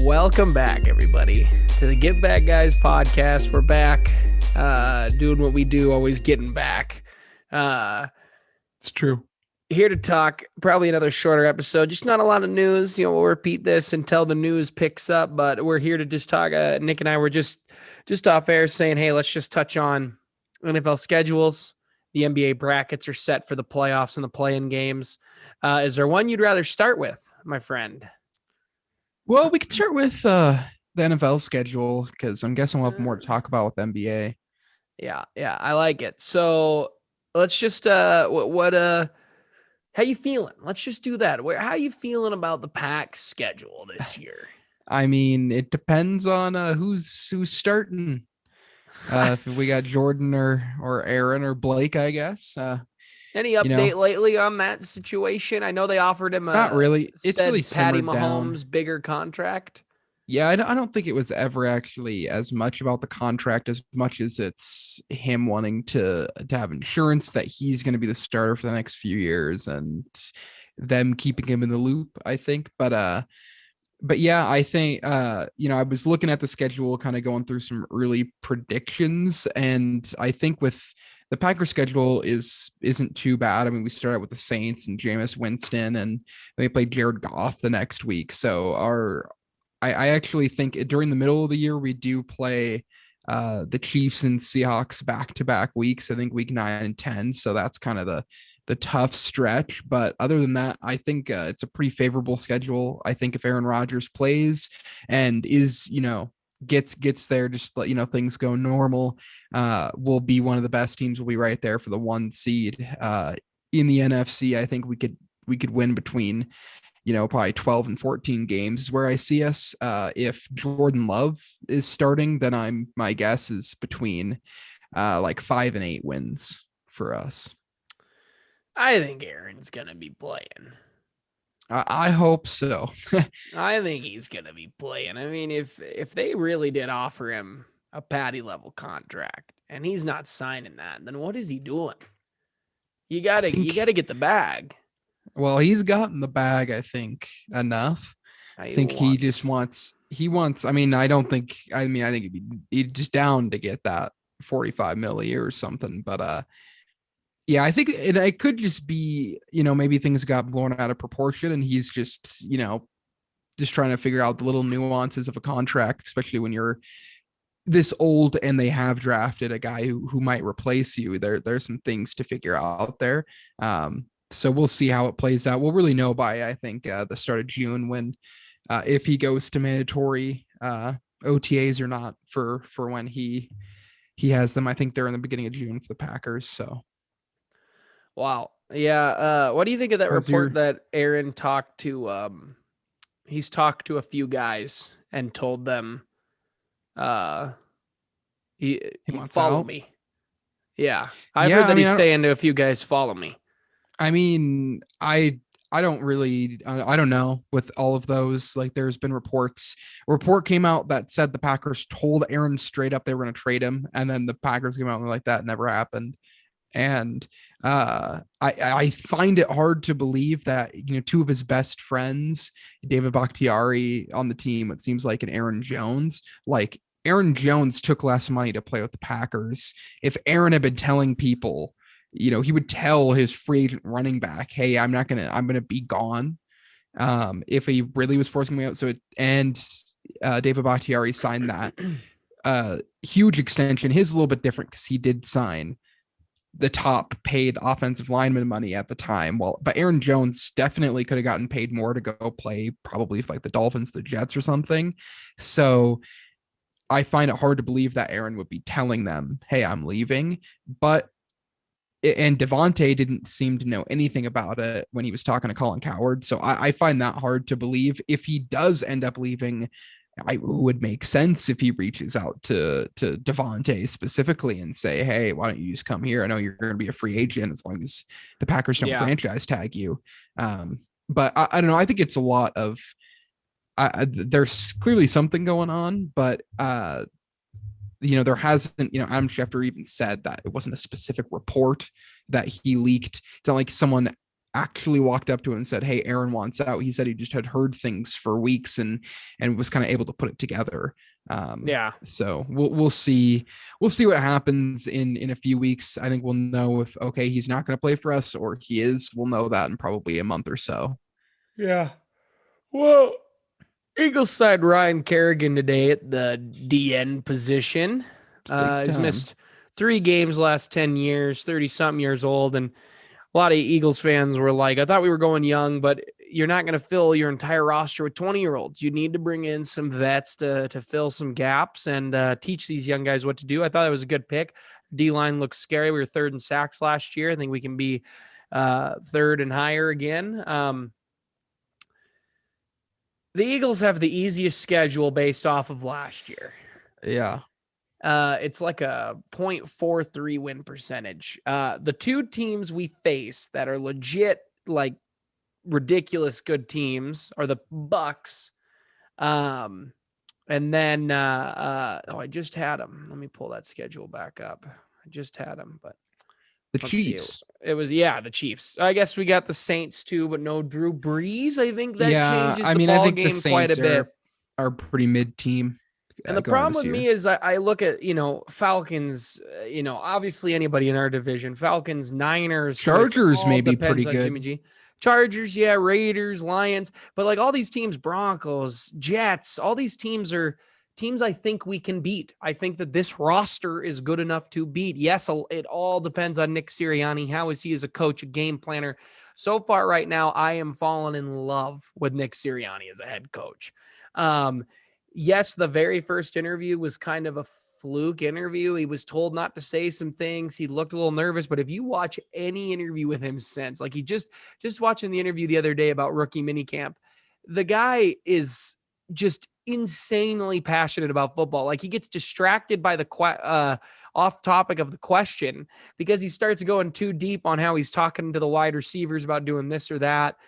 Welcome back, everybody, to the Get Back Guys podcast. We're back doing what we do, always getting back. It's true. Here to talk, probably another shorter episode, just not a lot of news. We'll repeat this until the news picks up, but we're here to just talk. Nick and I were just off air saying, hey, let's just touch on NFL schedules. The NBA brackets are set for the playoffs and the play-in games. Is there one you'd rather start with, my friend? Well, we could start with the NFL schedule because I'm guessing we'll have more to talk about with NBA. Yeah, I like it. So let's just how you feeling? Let's just do that. How you feeling about the Pack's schedule this year? I mean, it depends on who's starting. If we got Jordan or Aaron or Blake, I guess. Any update lately on that situation? I know they offered him not really. It's really Patty Mahomes down. bigger contract. Yeah, I don't think it was ever actually as much about the contract as much as it's him wanting to have insurance that he's going to be the starter for the next few years and them keeping him in the loop, I think. But yeah, I think I was looking at the schedule, kind of going through some early predictions, and I think with the Packers schedule isn't too bad. I mean, we start out with the Saints and Jameis Winston, and they play Jared Goff the next week. So I actually think during the middle of the year, we do play the Chiefs and Seahawks back-to-back weeks. I think week 9 and 10. So that's kind of the tough stretch. But other than that, I think it's a pretty favorable schedule. I think if Aaron Rodgers plays and is, gets there, just let things go normal, we'll be one of the best teams. We'll be right there for the 1 seed in the NFC. I think we could win between probably 12 and 14 games is where I see us. If Jordan Love is starting, then my guess is between like 5 and 8 wins for us. I think Aaron's gonna be playing. I hope so. I think he's gonna be playing. I mean, if they really did offer him a Patty level contract and he's not signing that, then what is he doing? You gotta get the bag. Well, he's gotten the bag, I think, enough. I think he wants. I think he'd just down to get that 45 mil a year or something. But yeah, I think it could just be, maybe things got blown out of proportion and he's just trying to figure out the little nuances of a contract, especially when you're this old and they have drafted a guy who might replace you. There's some things to figure out there. So we'll see how it plays out. We'll really know by, I think, the start of June when, if he goes to mandatory OTAs or not for when he has them. I think they're in the beginning of June for the Packers. So. Wow. Yeah. What do you think of that report that Aaron talked to? He's talked to a few guys and told them, he wants follow out. Me. Yeah. I've heard that he's saying to a few guys, follow me. I mean, I don't really, I don't know with all of those. Like, there's been reports. A report came out that said the Packers told Aaron straight up they were going to trade him, and then the Packers came out and were like, that never happened. And I find it hard to believe that, two of his best friends, David Bakhtiari on the team, it seems like, and Aaron Jones, like Aaron Jones took less money to play with the Packers. If Aaron had been telling people, he would tell his free agent running back, hey, I'm going to be gone. If he really was forcing me out. David Bakhtiari signed that huge extension. His a little bit different because he did sign the top paid offensive lineman money at the time. But Aaron Jones definitely could have gotten paid more to go play probably like the Dolphins, the Jets or something. So I find it hard to believe that Aaron would be telling them, hey, I'm leaving. And Devontae didn't seem to know anything about it when he was talking to Colin Cowherd. So I find that hard to believe. If he does end up leaving, it would make sense if he reaches out to Devontae specifically and say, hey, why don't you just come here? I know you're going to be a free agent as long as the Packers don't franchise tag you. But I don't know. I think it's a lot of, there's clearly something going on, but there hasn't, Adam Schefter even said that it wasn't a specific report that he leaked. It's not like someone actually walked up to him and said, "Hey, Aaron wants out." He said he just had heard things for weeks and was kind of able to put it together. Yeah. So we'll see what happens in a few weeks. I think we'll know if okay he's not going to play for us or he is. We'll know that in probably a month or so. Yeah. Well, Eagles side Ryan Kerrigan today at the DN position. It's a big He's time. missed 3 games last 10 years, 30 something years old. And a lot of Eagles fans were like, I thought we were going young, but you're not going to fill your entire roster with 20-year-olds. You need to bring in some vets to fill some gaps and teach these young guys what to do. I thought it was a good pick. D-line looks scary. We were third in sacks last year. I think we can be third and higher again. The Eagles have the easiest schedule based off of last year. Yeah. It's like a 0.43 win percentage. The 2 teams we face that are legit, like ridiculous good teams are the Bucks. And then, I just had them. Let me pull that schedule back up. I just had them, but The let's see. Chiefs. It was, the Chiefs. I guess we got the Saints too, but no Drew Brees. I think that changes the ball game quite a bit. Are pretty mid team. And the problem with me is I look at, Falcons, obviously anybody in our division, Falcons, Niners, Chargers may be pretty good. Jimmy G. Chargers, yeah, Raiders, Lions, but like all these teams, Broncos, Jets, all these teams are teams I think we can beat. I think that this roster is good enough to beat. Yes, it all depends on Nick Sirianni. How is he as a coach, a game planner? So far right now, I am falling in love with Nick Sirianni as a head coach. Yes, the very first interview was kind of a fluke interview. He was told not to say some things. He looked a little nervous, but if you watch any interview with him since, like he just watching the interview the other day about rookie minicamp, the guy is just insanely passionate about football. Like he gets distracted by the off topic of the question because he starts going too deep on how he's talking to the wide receivers about doing this or that.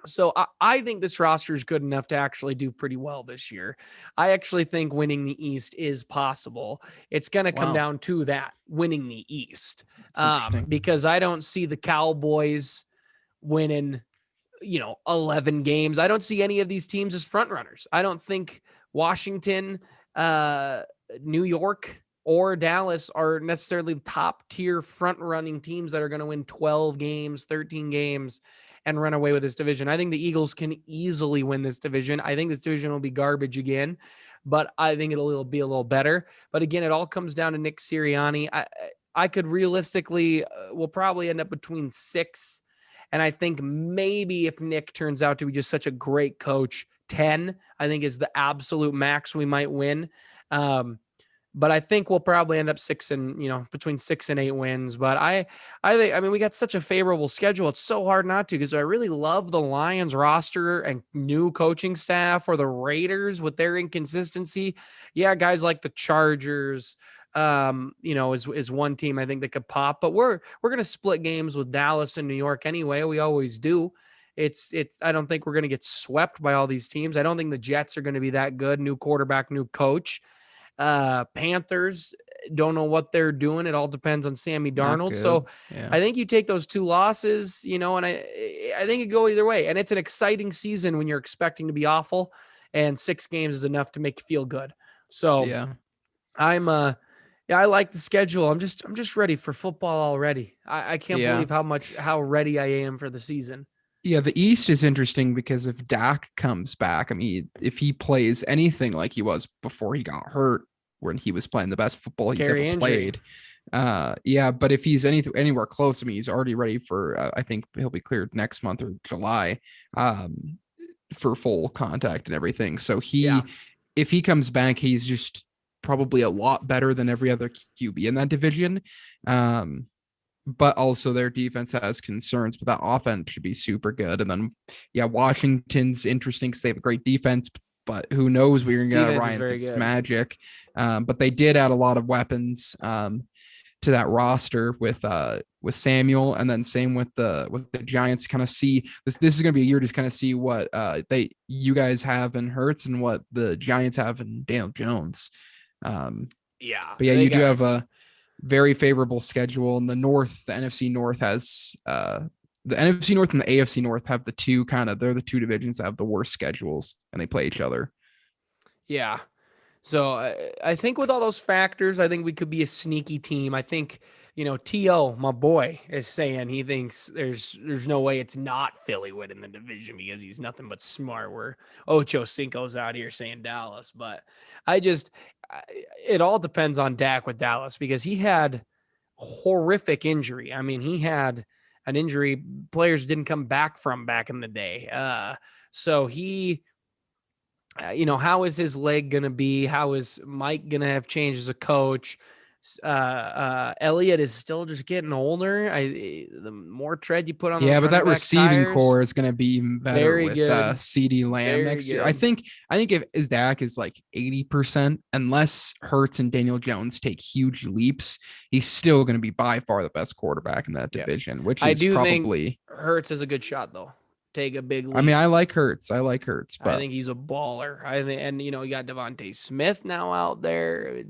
So I think this roster is good enough to actually do pretty well this year. I actually think winning the East is possible. It's going to come down to that, winning the East. Because I don't see the Cowboys winning, 11 games. I don't see any of these teams as front runners. I don't think Washington, New York, or Dallas are necessarily top tier front running teams that are going to win 12 games, 13 games and run away with this division. I think the Eagles can easily win this division. I think this division will be garbage again, but I think it'll be a little better. But again, it all comes down to Nick Sirianni. I could realistically, we'll probably end up between 6. And I think maybe if Nick turns out to be just such a great coach, 10, I think is the absolute max we might win. But I think we'll probably end up between 6 and 8 wins. But I think, we got such a favorable schedule. It's so hard not to, because I really love the Lions roster and new coaching staff, or the Raiders with their inconsistency. Yeah, guys like the Chargers, is one team I think that could pop, but we're going to split games with Dallas and New York anyway. We always do. I don't think we're going to get swept by all these teams. I don't think the Jets are going to be that good. New quarterback, new coach. Panthers, don't know what they're doing. It all depends on Sammy Darnold. So yeah. I think you take those 2 losses, and I think it go either way. And it's an exciting season when you're expecting to be awful, and 6 games is enough to make you feel good. So yeah, I like the schedule. I'm just ready for football already. I can't believe how ready I am for the season. Yeah, the East is interesting because if Dak comes back, if he plays anything like he was before he got hurt, when he was playing the best football he's ever played. But if he's anywhere close, he's already ready for, I think he'll be cleared next month or July for full contact and everything. So if he comes back, he's just probably a lot better than every other QB in that division. But also their defense has concerns, but that offense should be super good. And then, Washington's interesting because they have a great defense, but who knows where you're going to get Ryan Fitzmagic. But they did add a lot of weapons to that roster with Samuel, and then same with the Giants. Kind of see this is going to be a year to kind of see what you guys have in Hurts and what the Giants have in Daniel Jones. But you do have very favorable schedule. In the North, the NFC North has the NFC North and the AFC North have they're the two divisions that have the worst schedules, and they play each other. Yeah. So I think with all those factors, I think we could be a sneaky team. I think, T.O., my boy, is saying he thinks there's no way it's not Philly winning the division because he's nothing but smart. Where Ocho Cinco's out here saying Dallas. But it all depends on Dak with Dallas because he had horrific injury. I mean, he had an injury players didn't come back from back in the day. So how is his leg going to be? How is Mike going to have changed as a coach? Elliott is still just getting older. The more tread you put on those But that running back receiving tires, core is going to be even better very with good. CeeDee Lamb Very next year. good. I think if his Dak is like 80%, unless Hurts and Daniel Jones take huge leaps, he's still going to be by far the best quarterback in that division, which is probably. Think Hurts is a good shot though. Take a big leap. I mean, I like Hurts, but I think he's a baller. You got Devontae Smith now out there.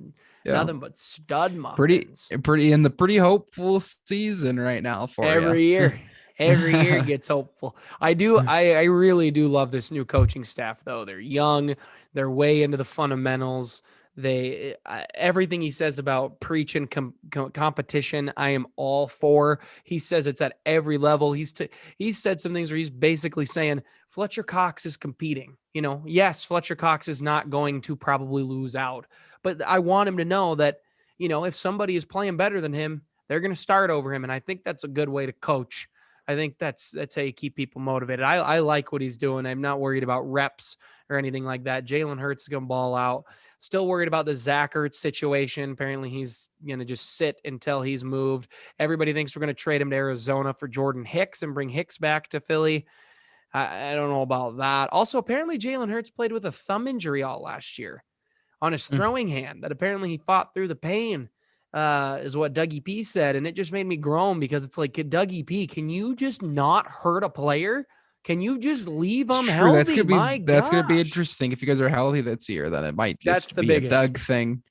Nothing but stud muffins. Pretty hopeful season right now for every year. Every year gets hopeful. I really do love this new coaching staff though. They're young. They're way into the fundamentals. Everything he says about preaching competition, I am all for. He says it's at every level. He's said some things where he's basically saying Fletcher Cox is competing. Yes, Fletcher Cox is not going to probably lose out, but I want him to know that, if somebody is playing better than him, they're going to start over him. And I think that's a good way to coach. I think that's how you keep people motivated. I like what he's doing. I'm not worried about reps or anything like that. Jalen Hurts is going to ball out. Still worried about the Zach Ertz situation. Apparently he's going to just sit until he's moved. Everybody thinks we're going to trade him to Arizona for Jordan Hicks and bring Hicks back to Philly. I don't know about that. Also, apparently Jalen Hurts played with a thumb injury all last year on his throwing hand that apparently he fought through the pain, is what Dougie P said. And it just made me groan because it's like, Dougie P, can you just not hurt a player? Can you just leave them healthy? That's going to be interesting. If you guys are healthy this year, then it might just be a Doug thing.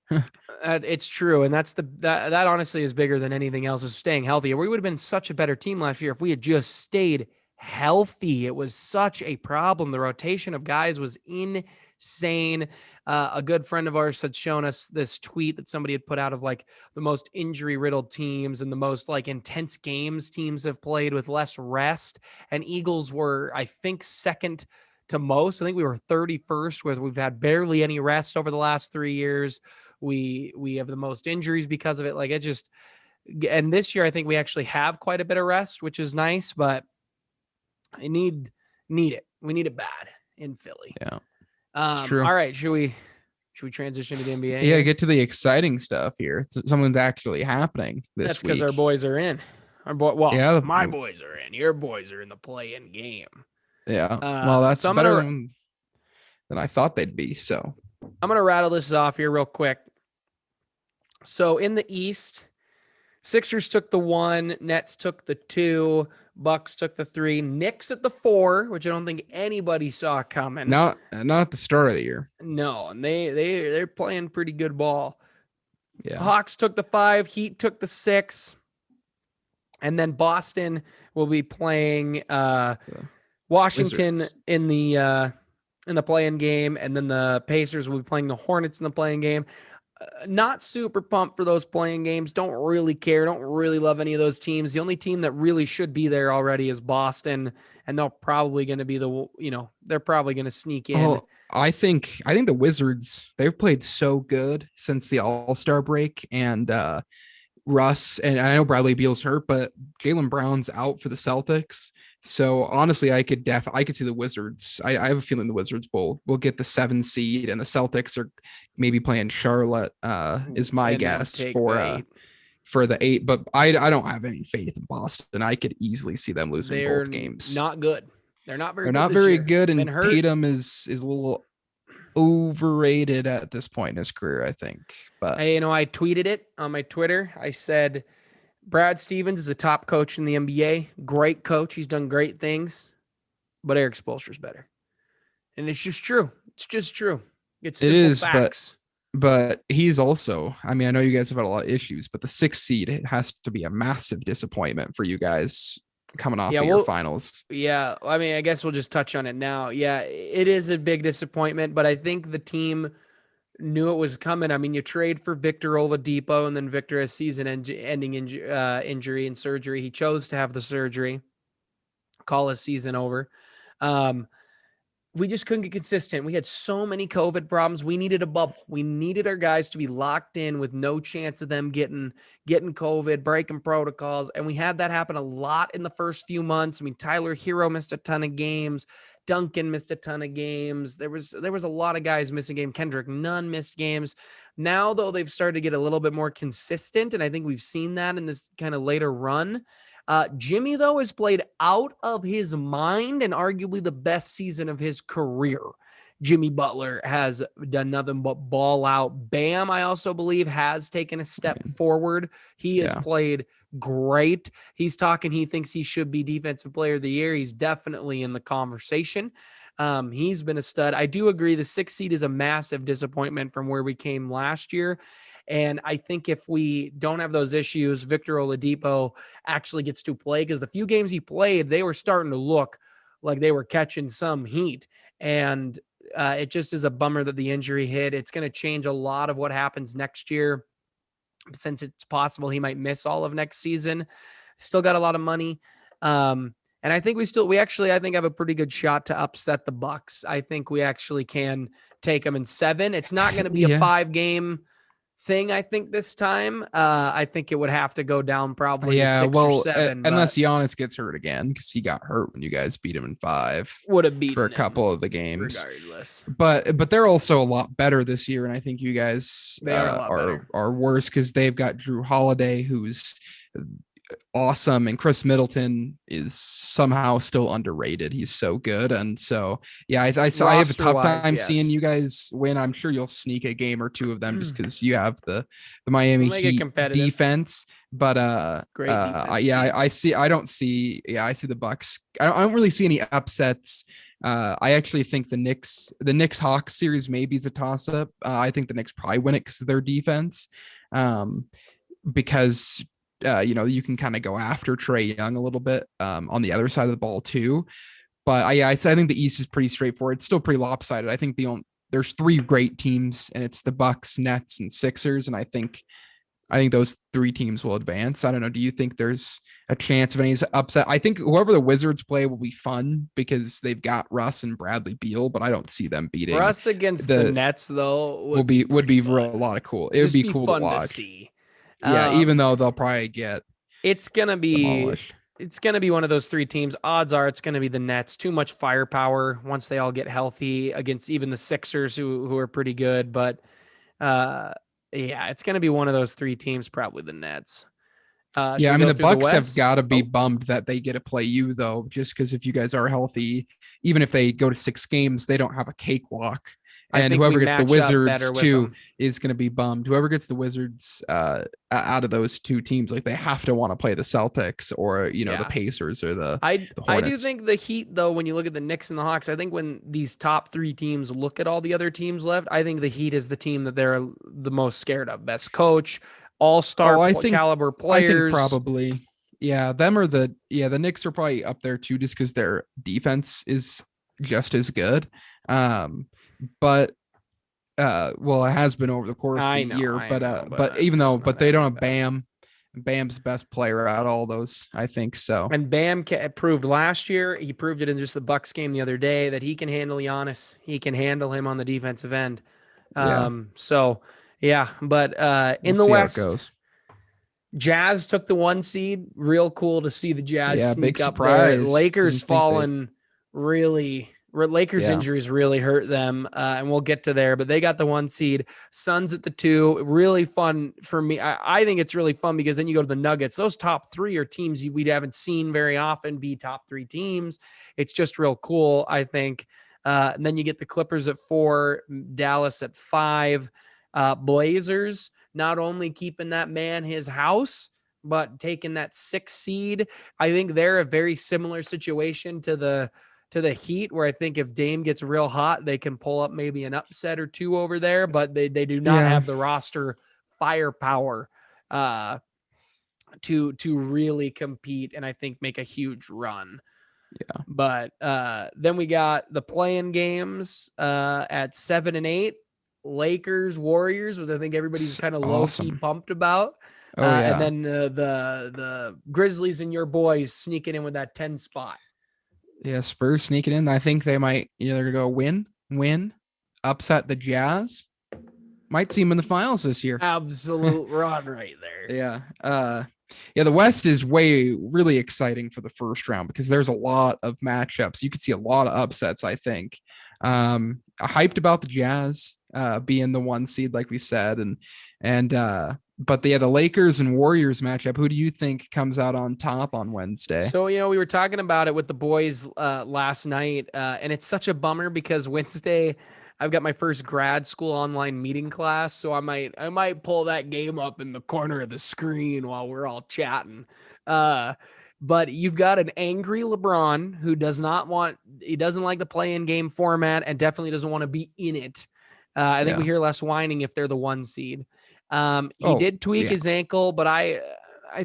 It's true. And that honestly is bigger than anything else, is staying healthy. We would have been such a better team last year if we had just stayed healthy. It was such a problem. The rotation of guys was insane. A good friend of ours had shown us this tweet that somebody had put out of like the most injury riddled teams and the most like intense games teams have played with less rest. And Eagles were, I think, second to most. I think we were 31st, where we've had barely any rest over the last 3 years. We have the most injuries because of it. Like, it just, and this year I think we actually have quite a bit of rest, which is nice, but I need it. We need it bad in Philly. Yeah. It's true. All right. Should we transition to the NBA? Yeah, get to the exciting stuff here. Something's actually happening this week. That's because our boys are in. My boys are in. Your boys are in the play-in game. Yeah. Well, that's better than I thought they'd be. So I'm going to rattle this off here real quick. So in the East, Sixers took the 1, Nets took the 2, Bucks took the 3, Knicks at the 4, which I don't think anybody saw coming. Not at the start of the year. No, and they're playing pretty good ball. Yeah. Hawks took the 5, Heat took the 6, and then Boston will be playing Washington Wizards in the play-in game, and then the Pacers will be playing the Hornets in the play-in game. Not super pumped for those playing games. Don't really care. Don't really love any of those teams. The only team that really should be there already is Boston, and they're probably going to be they're probably going to sneak in. Oh, I think the Wizards, they've played so good since the All-Star break, and Russ, and I know Bradley Beal's hurt, but Jaylen Brown's out for the Celtics. So honestly, I could see the Wizards. I have a feeling the Wizards will get the 7 seed, and the Celtics are maybe playing Charlotte. Is my guess for the 8. But I don't have any faith in Boston. I could easily see them losing both games. Not good. They're not very. Good, and Tatum is a little overrated at this point in his career, I think. But I tweeted it on my Twitter. I said, Brad Stevens is a top coach in the NBA. Great coach. He's done great things, but Eric Spoelstra's better. And it's just true. It's just true. It's simple facts. but he's also, I mean, I know you guys have had a lot of issues, but the 6th seed it has to be a massive disappointment for you guys coming off Yeah, of your well, finals. yeah. I mean, I guess we'll just touch on it now. Yeah, it is a big disappointment, but I think the team knew it was coming. I mean, you trade for Victor Oladipo, and then Victor has season-ending injury and surgery. He chose to have the surgery, call his season over. Um, we just couldn't get consistent. We had so many COVID problems. We needed a bubble. We needed our guys to be locked in with no chance of them getting COVID, breaking protocols. And we had that happen a lot in the first few months. I mean, Tyler Hero missed a ton of games. Duncan missed a ton of games. There was a lot of guys missing game. Kendrick Nunn missed games. Now, though, they've started to get a little bit more consistent, and I think we've seen that in this kind of later run. Jimmy, though, has played out of his mind and arguably the best season of his career. Jimmy Butler has done nothing but ball out. Bam, I also believe, has taken a step forward. He has played great. He's talking, he thinks he should be Defensive Player of the Year. He's definitely in the conversation. He's been a stud. I do agree the 6th seed is a massive disappointment from where we came last year. And I think if we don't have those issues, Victor Oladipo actually gets to play, because the few games he played, they were starting to look like they were catching some heat. And it just is a bummer that the injury hit. It's going to change a lot of what happens next year, since it's possible he might miss all of next season. Still got a lot of money. And I think we actually, I think have a pretty good shot to upset the Bucks. I think we actually can take them in 7. It's not going to be a 5-game thing, I think, this time. I think it would have to go down probably to 6 or 7. Unless Giannis gets hurt again, because he got hurt when you guys beat him in 5. Would have beaten for a couple of the games. Regardless. But they're also a lot better this year, and I think you guys are worse because they've got Drew Holiday, who's awesome, and Chris Middleton is somehow still underrated. He's so good, and so I have a tough time seeing you guys win. I'm sure you'll sneak a game or two of them just because you have the Miami Heat defense. But great defense. I see the Bucks. I don't really see any upsets. I actually think the Knicks Hawks series maybe is a toss up. I think the Knicks probably win it because of their defense. Because you can kind of go after Trae Young a little bit on the other side of the ball too. But I think the East is pretty straightforward. It's still pretty lopsided. I think there's 3 great teams, and it's the Bucks, Nets, and Sixers. And I think those 3 teams will advance. I don't know. Do you think there's a chance of any upset? I think whoever the Wizards play will be fun because they've got Russ and Bradley Beal, but I don't see them beating Russ against the Nets though. Would be a lot of cool. It would be cool to watch. To see. Yeah, even though they'll probably get it's gonna be one of those 3 teams. Odds are it's gonna be the Nets. Too much firepower once they all get healthy against even the Sixers who are pretty good. But it's gonna be one of those 3 teams, probably the Nets. I mean the Bucks have got to be bummed that they get to play you though, just because if you guys are healthy, even if they go to 6 games, they don't have a cakewalk. And whoever gets the Wizards too is going to be bummed. Whoever gets the Wizards out of those 2 teams, like they have to want to play the Celtics or the Pacers or the Hornets. I do think the Heat, though, when you look at the Knicks and the Hawks, I think when these top 3 teams look at all the other teams left, I think the Heat is the team that they're the most scared of. Best coach, all-star caliber players. I think probably. Yeah, them or the Knicks are probably up there too, just because their defense is just as good. But it has been over the course of the year. But they don't have Bam. Bam's best player out of all those, I think so. And Bam proved last year. He proved it in just the Bucks game the other day that he can handle Giannis. He can handle him on the defensive end. But in the West, Jazz took the 1 seed. Real cool to see the Jazz sneak up there. Lakers fallen really. Lakers injuries really hurt them, and we'll get to there, but they got the 1 seed. Suns at the 2. Really fun for me. I think it's really fun because then you go to the Nuggets. Those top 3 are teams we haven't seen very often be top 3 teams. It's just real cool, I think. And then you get the Clippers at 4, Dallas at 5. Blazers not only keeping that man his house, but taking that 6 seed. I think they're a very similar situation to the to the Heat, where I think if Dame gets real hot, they can pull up maybe an upset or two over there, but they do not have the roster firepower to really compete and I think make a huge run. Yeah. But then we got the play-in games at 7 and 8. Lakers, Warriors, which I think everybody's kind of low-key pumped about. And then the Grizzlies and your boys sneaking in with that 10 spot. Yeah, Spurs sneaking in. I think they might either go win, upset the Jazz. Might see them in the finals this year. Absolute run right there. Yeah. The West is really exciting for the first round because there's a lot of matchups. You could see a lot of upsets, I think. Hyped about the Jazz being the 1 seed, like we said, but the Lakers and Warriors matchup, who do you think comes out on top on Wednesday? So, we were talking about it with the boys last night, and it's such a bummer because Wednesday I've got my first grad school online meeting class, so I might pull that game up in the corner of the screen while we're all chatting. But you've got an angry LeBron who doesn't like the play-in game format and definitely doesn't want to be in it. I think we hear less whining if they're the 1 seed. He did tweak his ankle, but I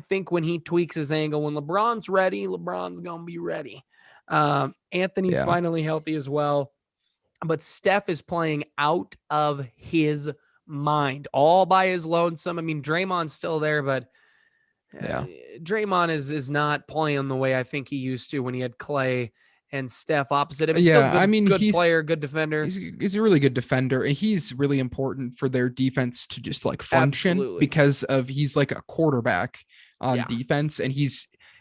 think when he tweaks his ankle, when LeBron's ready, LeBron's going to be ready. Anthony's finally healthy as well. But Steph is playing out of his mind, all by his lonesome. I mean, Draymond's still there, but Draymond is not playing the way I think he used to when he had Clay and Steph opposite him. Still good player, good defender. He's a really good defender, and he's really important for their defense to just like function because he's like a quarterback on defense, and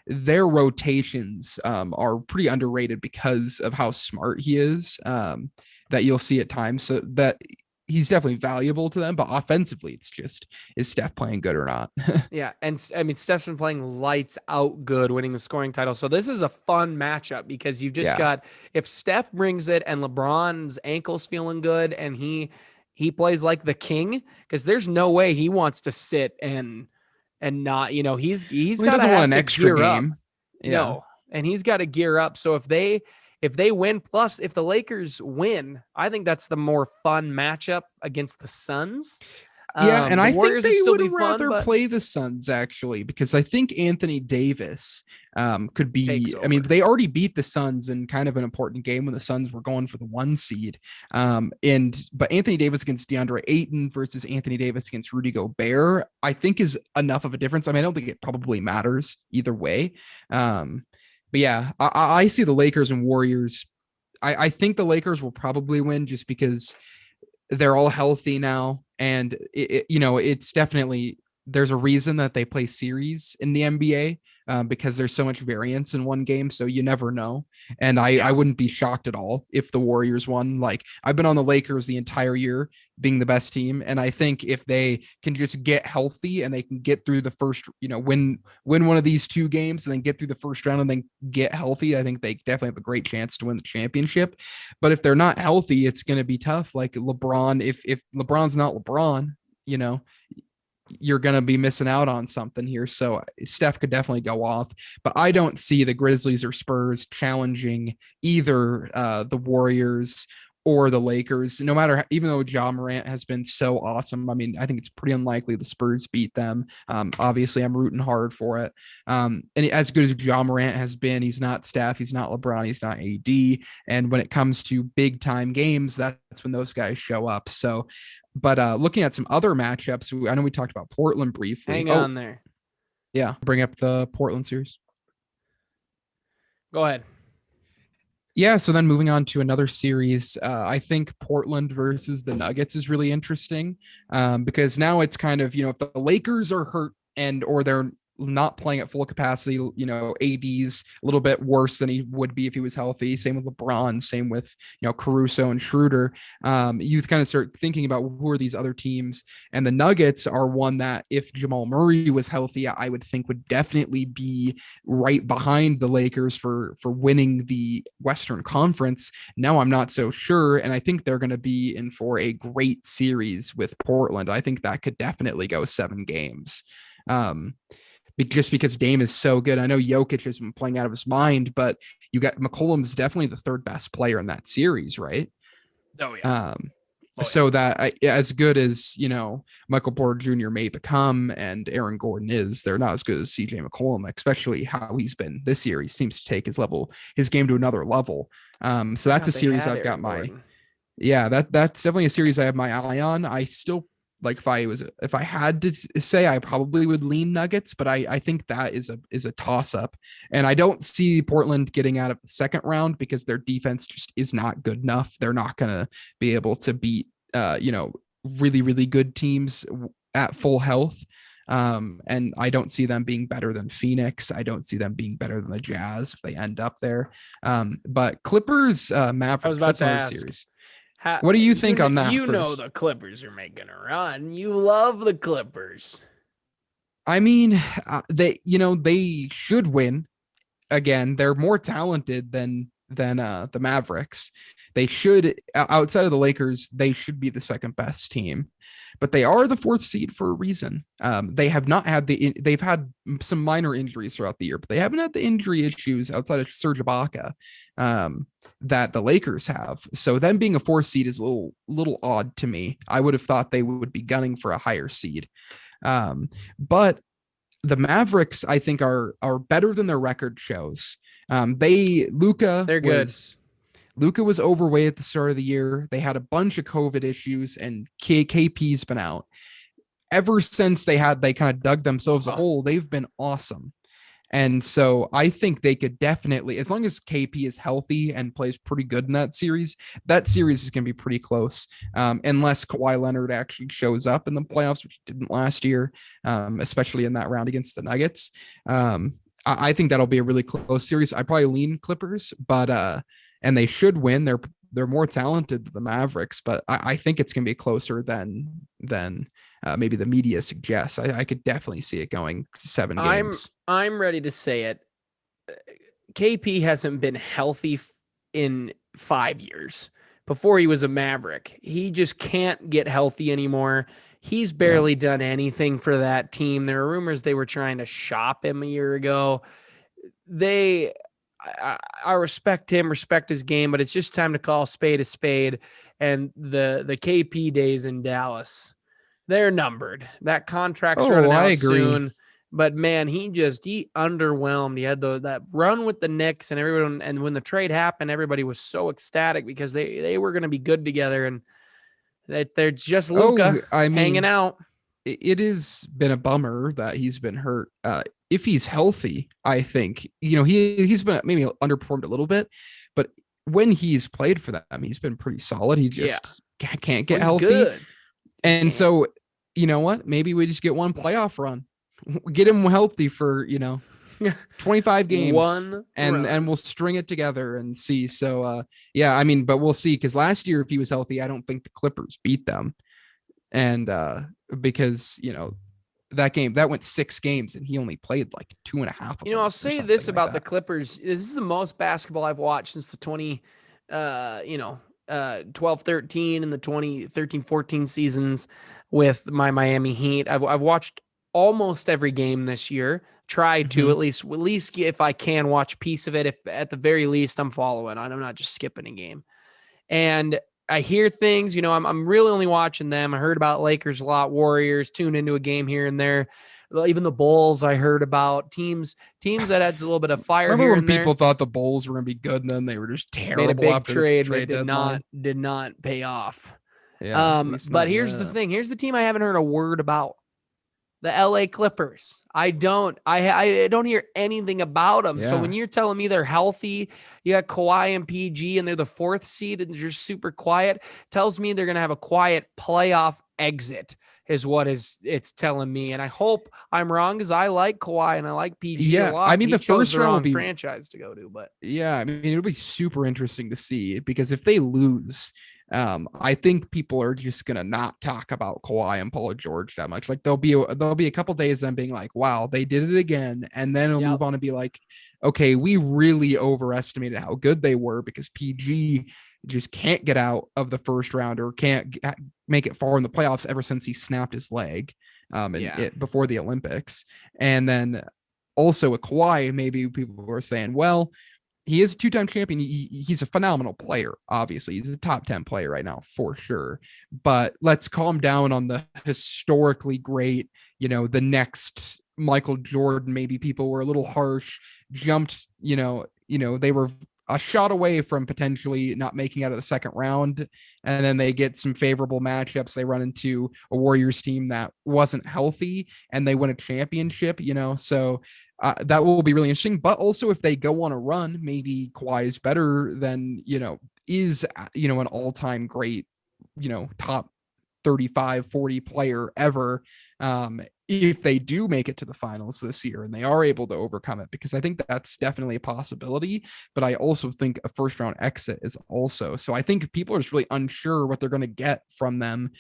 their rotations are pretty underrated because of how smart he is. That you'll see at times, so that he's definitely valuable to them. But offensively, it's just, is Steph playing good or not? Yeah, and I mean, Steph's been playing lights out good, winning the scoring title. So this is a fun matchup because you've just got, if Steph brings it and LeBron's ankle's feeling good and he plays like the king, because there's no way he wants to sit and not, he's got to want an extra game. No, and he's got to gear up. So if they win, plus if the Lakers win, I think that's the more fun matchup against the Suns. And I think they would rather play the Suns, actually, because I think Anthony Davis could be. I mean, they already beat the Suns in kind of an important game when the Suns were going for the 1 seed. But Anthony Davis against DeAndre Ayton versus Anthony Davis against Rudy Gobert, I think is enough of a difference. I mean, I don't think it probably matters either way. But yeah, I see the Lakers and Warriors. I think the Lakers will probably win just because they're all healthy now. And, it's definitely, there's a reason that they play series in the NBA because there's so much variance in one game. So you never know. And I wouldn't be shocked at all if the Warriors won. Like, I've been on the Lakers the entire year being the best team. And I think if they can just get healthy and they can get through the first, win one of these 2 games and then get through the first round and then get healthy, I think they definitely have a great chance to win the championship. But if they're not healthy, it's going to be tough. Like LeBron, if LeBron's not LeBron, you're going to be missing out on something here. So Steph could definitely go off, but I don't see the Grizzlies or Spurs challenging either the Warriors or the Lakers, no matter, even though Ja Morant has been so awesome. I mean, I think it's pretty unlikely the Spurs beat them. Obviously I'm rooting hard for it. And as good as Ja Morant has been, he's not Steph, he's not LeBron, he's not AD. And when it comes to big time games, that's when those guys show up. So, but looking at some other matchups, I know we talked about Portland briefly. Hang on there. Yeah. Bring up the Portland series. Go ahead. Yeah, so then moving on to another series, I think Portland versus the Nuggets is really interesting because now it's kind of, if the Lakers are hurt or they're not playing at full capacity, AD's a little bit worse than he would be if he was healthy. Same with LeBron, same with, Caruso and Schroeder. You kind of start thinking about who are these other teams, and the Nuggets are one that if Jamal Murray was healthy, I would think would definitely be right behind the Lakers for winning the Western Conference. Now I'm not so sure, and I think they're going to be in for a great series with Portland. I think that could definitely go 7 games. just because Dame is so good. I know Jokic has been playing out of his mind, but you got McCollum's definitely the third best player in that series, right? Oh yeah. Um, Oh yeah. so that as good as Michael Porter Jr. may become and Aaron Gordon is, they're not as good as CJ McCollum, especially how he's been this year. He seems to take his game to another level. So that's a series I've got that's definitely a series I have my eye on. I still like if I had to say, I probably would lean Nuggets, but I think that is a toss up, and I don't see Portland getting out of the second round because their defense just is not good enough. They're not gonna be able to beat really really good teams at full health. And I don't see them being better than Phoenix. I don't see them being better than the Jazz if they end up there. But Clippers, Mavericks, I was about that's to another ask. series. What do you think on that? The Clippers are making a run. You love the Clippers. I mean, they should win. Again, they're more talented than the Mavericks. They should, outside of the Lakers, they should be the second best team, but they are the fourth seed for a reason. They have not had they've had some minor injuries throughout the year, but they haven't had the injury issues outside of Serge Ibaka that the Lakers have. So them being a fourth seed is a little odd to me. I would have thought they would be gunning for a higher seed. But the Mavericks, I think, are better than their record shows. They're good. Luka was overweight at the start of the year. They had a bunch of COVID issues, and KP's been out. Ever since they kind of dug themselves a hole, they've been awesome. And so I think they could definitely, as long as KP is healthy and plays pretty good in that series is going to be pretty close. Unless Kawhi Leonard actually shows up in the playoffs, which didn't last year, especially in that round against the Nuggets. I think that'll be a really close series. I probably lean Clippers, but and they should win. They're more talented than the Mavericks, but I think it's going to be closer than maybe the media suggests. I could definitely see it going 7 games. I'm ready to say it. KP hasn't been healthy in 5 years. Before he was a Maverick, he just can't get healthy anymore. He's barely done anything for that team. There are rumors they were trying to shop him a year ago. I respect him, respect his game, but it's just time to call a spade. And the KP days in Dallas, they're numbered. That contract's running out soon. But man, he underwhelmed. He had that run with the Knicks, and everyone. And when the trade happened, everybody was so ecstatic because they were going to be good together, and that they're just Luka hanging out. It has been a bummer that he's been hurt. If he's healthy, I think he's been maybe underperformed a little bit, but when he's played for them, he's been pretty solid. He just can't get healthy. Good. And so, you know what? Maybe we just get one playoff run. Get him healthy for 25 games, and we'll string it together and see. So but we'll see, because last year if he was healthy, I don't think the Clippers beat them, and because that went 6 games and he only played like 2.5. I'll say this about the Clippers: this is the most basketball I've watched since the 12-13 and the 2013-14 seasons with my Miami Heat. I've watched almost every game this year. Tried to at least if I can watch piece of it. If at the very least I'm following, I'm not just skipping a game. And I hear things, I'm really only watching them. I heard about Lakers a lot, Warriors, tune into a game here and there. Even the Bulls, I heard about teams that adds a little bit of fire. Remember here when and people there. thought the Bulls were going to be good, and then they were just terrible. Made a big after trade, the trade deadline. did not pay off. Yeah, but here's the thing. Here's the team I haven't heard a word about. The LA Clippers. I don't hear anything about them. Yeah. So when you're telling me they're healthy, you got Kawhi and PG and they're the 4th seed and they're super quiet, tells me they're going to have a quiet playoff exit is what it's telling me. And I hope I'm wrong, because I like Kawhi and I like PG a lot. I mean, the first round will be franchise to go to, but I mean, it'll be super interesting to see, because if they lose, I think people are just gonna not talk about Kawhi and Paul George that much. Like there'll be a couple days them being like, wow, they did it again, and then it'll move on to be like, okay, we really overestimated how good they were, because PG just can't get out of the first round or can't make it far in the playoffs ever since he snapped his leg. before the Olympics. And then also with Kawhi, maybe people were saying, well, he is a two-time champion. He's a phenomenal player. Obviously, he's a top 10 player right now for sure. But let's calm down on the historically great, the next Michael Jordan. Maybe people were a little harsh, jumped, they were a shot away from potentially not making out of the second round. And then they get some favorable matchups. They run into a Warriors team that wasn't healthy and they win a championship, so that will be really interesting. But also if they go on a run, maybe Kawhi is better than, is, an all-time great, top 35, 40 player ever. If they do make it to the finals this year and they are able to overcome it, because I think that's definitely a possibility, but I also think a first round exit is also. So I think people are just really unsure what they're going to get from them.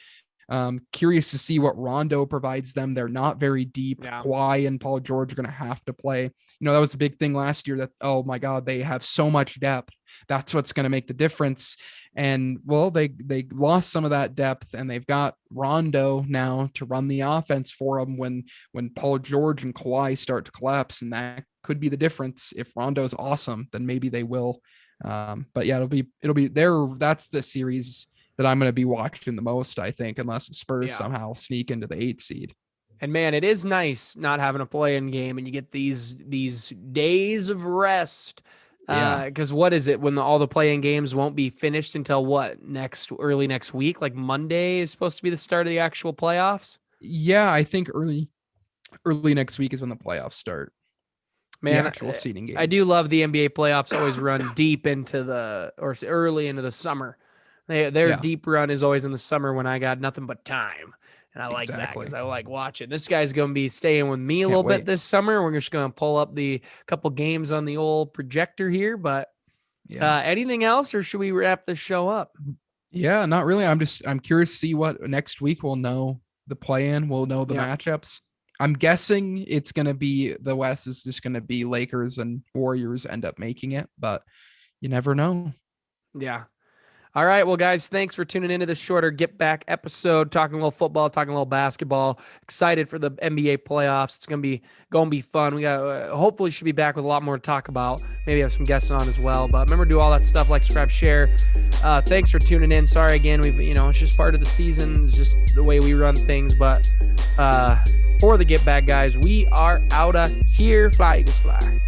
Curious to see what Rondo provides them. They're not very deep. Yeah. Kawhi and Paul George are going to have to play. That was the big thing last year that, oh my God, they have so much depth. That's what's going to make the difference. And well, they lost some of that depth, and they've got Rondo now to run the offense for them when Paul George and Kawhi start to collapse. And that could be the difference. If Rondo is awesome, then maybe they will. But yeah, it'll be there. That's the series that I'm going to be watching the most, I think, unless the Spurs somehow sneak into the 8th seed. And man, it is nice not having a play-in game, and you get these days of rest. Because what is it when all the play-in games won't be finished until early next week? Like Monday is supposed to be the start of the actual playoffs. Yeah, I think early next week is when the playoffs start. Man, the actual seeding games. I do love the NBA playoffs. Always run deep into early into the summer. Their deep run is always in the summer when I got nothing but time. And I like that because I like watching. This guy's going to be staying with me a little bit this summer. We're just going to pull up the couple games on the old projector here. But anything else, or should we wrap the show up? Yeah, not really. I'm curious to see what next week we'll know the play-in. We'll know the matchups. I'm guessing it's going to be the West is just going to be Lakers and Warriors end up making it, but you never know. Yeah. All right. Well, guys, thanks for tuning into this shorter Get Back episode, talking a little football, talking a little basketball. Excited for the NBA playoffs. It's going to be fun. We got hopefully should be back with a lot more to talk about. Maybe have some guests on as well. But remember to do all that stuff, like, subscribe, share. Thanks for tuning in. Sorry again. It's just part of the season. It's just the way we run things. But for the Get Back guys, we are out of here. Fly, Eagles, fly.